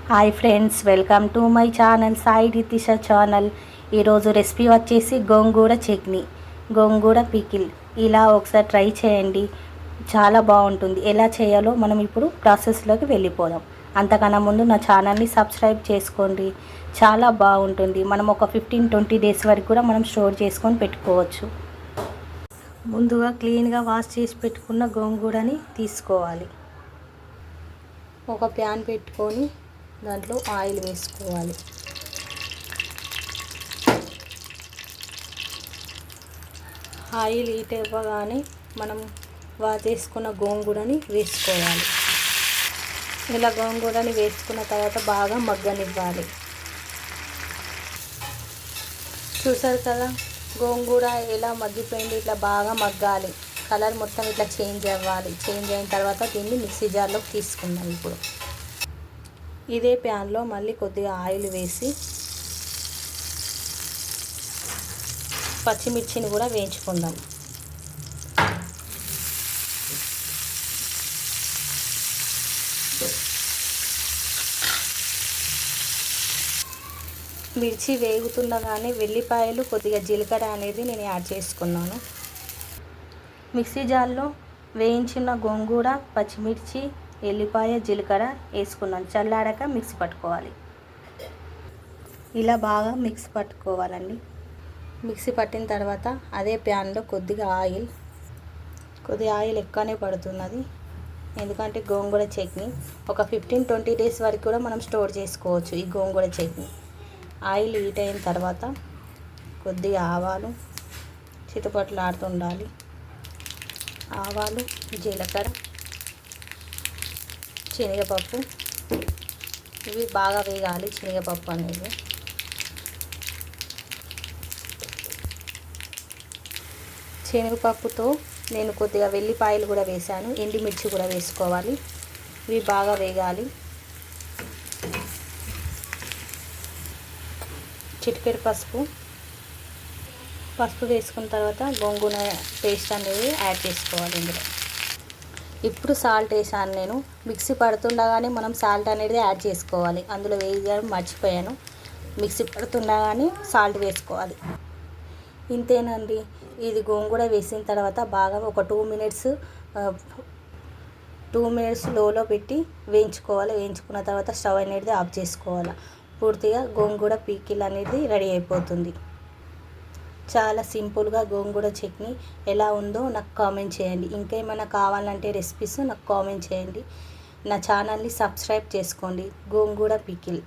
Hi friends, welcome to my channel Sai Ritisha channel. ఈరోజు recipe వచ్చేసి గోంగూర చట్నీ, గోంగూర పికిల్. ఇలా ఒకసారి ట్రై చేయండి, చాలా బాగుంటుంది. ఎలా చేయాలో మనం ఇప్పుడు ప్రాసెస్లోకి వెళ్ళిపోదాం. అంతకన్నా ముందు నా ఛానల్ని సబ్స్క్రైబ్ చేసుకోండి, చాలా బాగుంటుంది. మనం ఒక 15-20 డేస్ వరకు కూడా మనం స్టోర్ చేసుకొని పెట్టుకోవచ్చు. ముందుగా క్లీన్గా వాష్ చేసి పెట్టుకున్న గోంగూరని తీసుకోవాలి. ఒక ప్యాన్ పెట్టుకొని దాంట్లో ఆయిల్ వేసుకోవాలి. ఆయిల్ హీట్ అవ్వగానే మనం చేసుకున్న గోంగూరని వేసుకోవాలి. ఇలా గోంగూరని వేసుకున్న తర్వాత బాగా మగ్గనివ్వాలి. చూసారు కదా, గోంగూర ఎలా మగ్గిపోయింది. ఇట్లా బాగా మగ్గాలి, కలర్ మొత్తం ఇట్లా చేంజ్ అవ్వాలి. చేంజ్ అయిన తర్వాత దీన్ని మిక్సీ జార్లోకి తీసుకుందాం. ఇప్పుడు ఇదే ప్యాన్లో మళ్ళీ కొద్దిగా ఆయిల్ వేసి పచ్చిమిర్చిని కూడా వేయించుకుందాం. మిర్చి వేగుతుండగానే వెల్లిపాయలు, కొద్దిగా జీలకర్ర అనేది నేను యాడ్ చేసుకున్నాను. మిక్సీ జార్లో వేయించిన గోంగూర, పచ్చిమిర్చి, ఎల్లిపాయ, జీలకర్ర వేసుకున్నాను. చల్లారాక మిక్సీ పట్టుకోవాలి. ఇలా బాగా మిక్సీ పట్టుకోవాలండి. మిక్సీ పట్టిన తర్వాత అదే ప్యాన్లో కొద్దిగా ఆయిల్ ఎక్కువనే పడుతున్నది. ఎందుకంటే గోంగూర చట్నీ ఒక 15-20 డేస్ వరకు కూడా మనం స్టోర్ చేసుకోవచ్చు. ఈ గోంగూర చట్నీ ఆయిల్ హీట్ అయిన తర్వాత కొద్దిగా ఆవాలు చిటపటలాడుతుండాలి. ఆవాలు, జీలకర్ర, శనగపప్పు, ఇవి బాగా వేగాలి. శనగపప్పు అనేది శనగపప్పుతో నేను కొద్దిగా వెల్లిపాయలు కూడా వేసాను, ఎండుమిర్చి కూడా వేసుకోవాలి. ఇవి బాగా వేగాలి. చిటికెడు పసుపు వేసుకున్న తర్వాత గోంగూర పేస్ట్ అనేది యాడ్ చేసుకోవాలి. ఇందులో ఇప్పుడు సాల్ట్ వేసాను. నేను మిక్సీ పడుతుండగానే మనం సాల్ట్ అనేది యాడ్ చేసుకోవాలి. అందులో వేయడం మర్చిపోయాను. మిక్సీ పడుతుండగానే సాల్ట్ వేసుకోవాలి. ఇంతేనండి. ఇది గోంగూర వేసిన తర్వాత బాగా ఒక 2 మినిట్స్ లోలో పెట్టి వేయించుకోవాలి. వేయించుకున్న తర్వాత స్టవ్ అనేది ఆఫ్ చేసుకోవాలి. పూర్తిగా గోంగూర పికిల్ అనేది రెడీ అయిపోతుంది. చాలా సింపుల్గా గోంగూర చట్నీ ఎలా ఉందో నాకు కామెంట్ చేయండి. ఇంకేమైనా కావాలంటే రెసిపీస్ నాకు కామెంట్ చేయండి. నా ఛానల్ని సబ్స్క్రైబ్ చేసుకోండి. గోంగూర పికిల్.